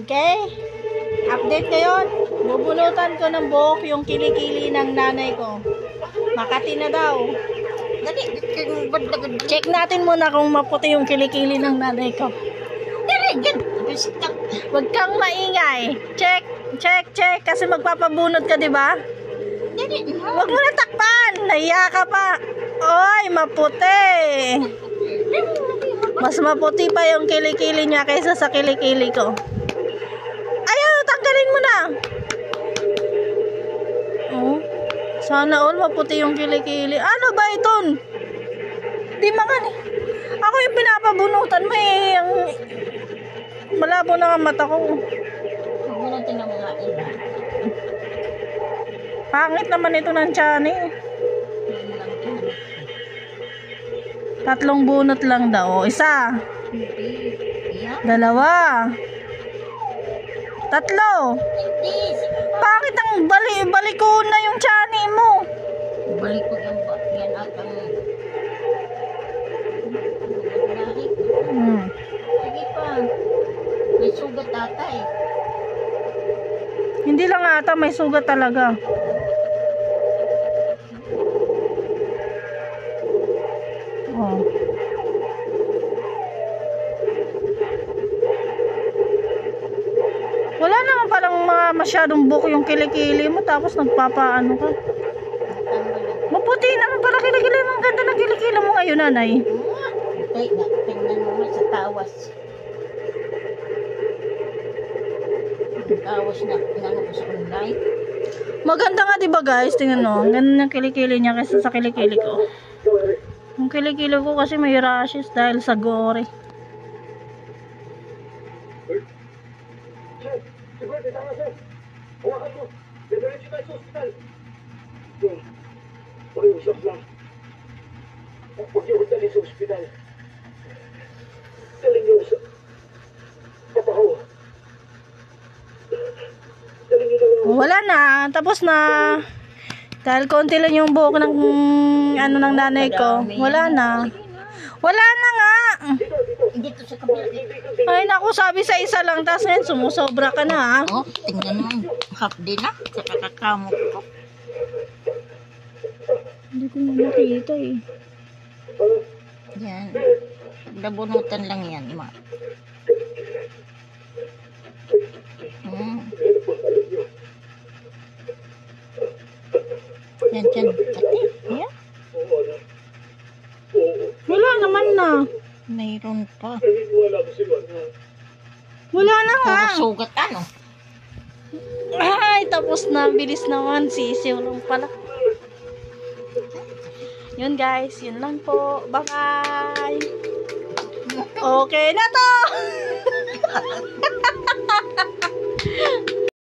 Okay? Update ngayon. Bubunutan ko ng buhok yung kilikili ng nanay ko. Makati na daw. Check natin muna kung maputi yung kilikili ng nanay ko. Huwag kang maingay. Check. Kasi magpapabunot ka, di ba? Huwag mo na takpan. Nahiya ka pa. Oy, maputi. Mas maputi pa yung kilikili niya kaysa sa kilikili ko. Ayaw, tanggalin mo na. Oh, sana all maputi yung kilikili. Ano ba ito? Di mga ni. Ako yung pinapabunutan mo eh. Malabo na ang mata ko. Bunutin ng mga iba. Pangit naman ito ng tiyan eh. 3 bunot lang daw. 1. 2. 3. Bakit ang baliko na yung tiyan mo? Balik ko yan at ang sige pa. May sugat ata eh. Hindi lang ata, may sugat talaga. Oh. Wala naman palang masyadong buko yung kilikili mo tapos nagpapaano ka. Maputi naman pala kilikili mo. Ang ganda ng kilikili mo ngayon, nanay. Tingnan mo sa tawas. Tawas na pinano ko sa online. Maganda nga diba guys? Tingnan mo. Ang ganda ng kilikili niya kaysa sa kilikili ko. Yung kilikili ko kasi may rashes dahil sa gore. Wala na, tapos na. Dahil konti lang yung buhok ng ano ng nanay ko. Wala na. Wala na nga. Dito sa kabila. Ay naku, sabi sa isa lang, tapos ngayon sumusobra ka na ha. Oh, tingnan mo. Half din na. Sa kakakamot ko. Hindi ko makita eh. Yan. Dabunutan lang yan, ma. Yan, yan. Yan. Wala naman na. Mayroon pa. Wala na nga. Puro sugat ano. Ay, tapos na. Bilis naman. Sisiw lang pala. Yun guys. Yun lang po. Bye-bye. Okay na to.